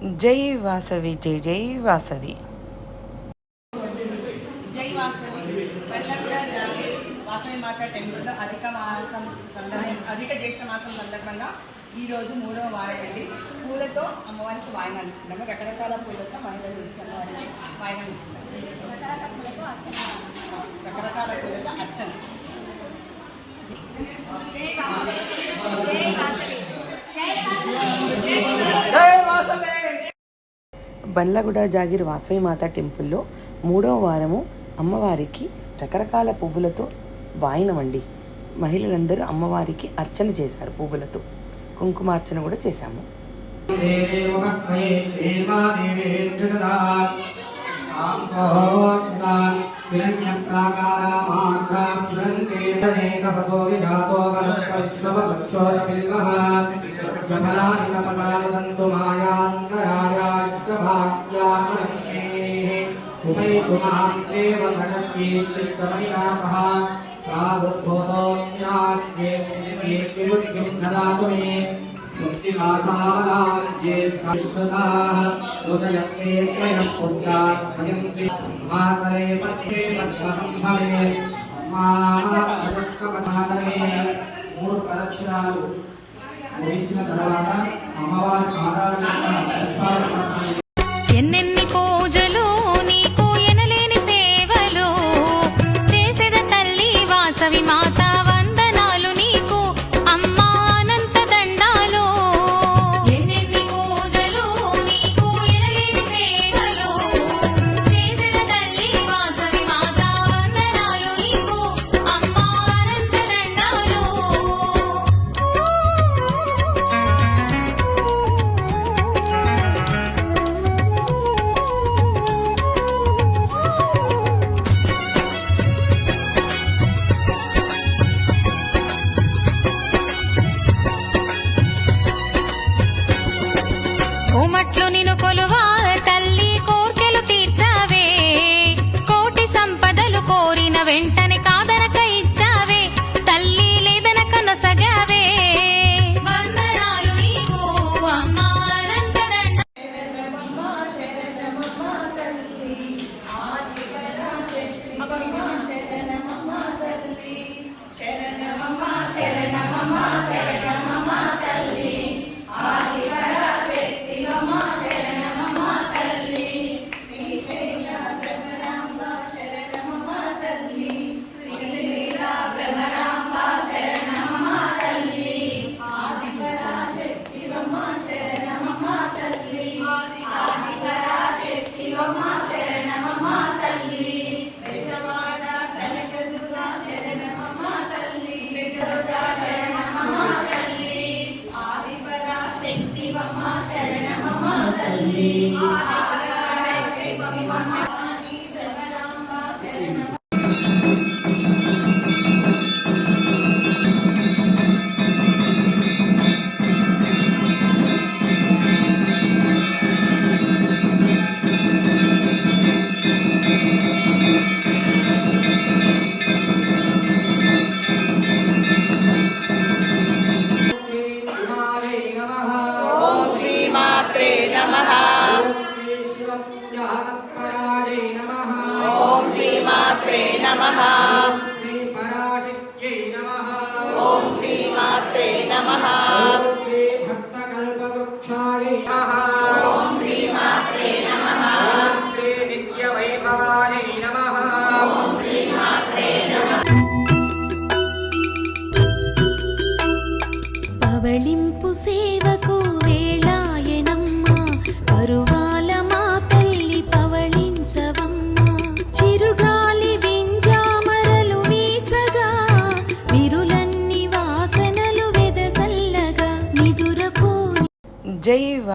జై వాసవి, జై జై వాసవి. జై వాసవి. బెల్లంకొండ వాసవి మాత టెంపుల్లో అధిక జ్యేష్ఠ మాసం సందర్భంగా ఈరోజు 3వ వారం అండి. పూలతో అమ్మవారికి వాయినాలు ఇస్తున్నాము. రకరకాల పూలతో మహిళలు ఇచ్చి అమ్మవారికి వాయినాలు ఇస్తున్నాము. రకరకాల పూలతో అర్చన. బండ్లగూడ జాగిర్ వాసవి మాత టెంపుల్లో 3వ వారము అమ్మవారికి రకరకాల పువ్వులతో వాయినమండి. మహిళలందరూ అమ్మవారికి అర్చన చేశారు. పువ్వులతో కుంకుమార్చన కూడా చేశాము. మూడు ప్రదక్షిణాలు ముగించిన తర్వాత అమ్మవారి పాదాల ఎన్నెన్ని పూజలు నీకు ఎనలేని సేవలు చేసేద తల్లి వాసవి మాత వందనాలు నీకు అమ్మా అనంత దండాలు. ఎన్నెన్ని పూజలు నీకు ఎనలేని సేవలు చేసేద తల్లి వాసవి మాత వందనాలు నీకు అమ్మా అనంత దండాలు. కోమట్లు నిన్ను కొలువా తల్లి కోర్కెలు తీర్చావే. కోటి సంపదలు కోరిన వెంటనే కాదనక ఇచ్చావే. తల్లి లేదనక నొసగావే. వందనాలు నీకు అమ్మా అనంత ఓం శ్రీ మాత్రే నమః. శ్రీ పరాశక్త్యై నమః. ఓం శ్రీ మాత్రే నమః. శ్రీ భక్త కల్పవృక్షాయ నమః. ఓం శ్రీ మాత్రే నమః. శ్రీ నిత్య వైభవాయ నమః. ఓం శ్రీ మాత్రే నమః. పవళింపు సేవకు వేళాయనమ్మ పరువాల మా తల్లి పవళించవమ్మ. చిరుగాలి వింజామరలు వీచగా విరులన్ని వాసనలు వెదజల్లగా నిదురపో. జై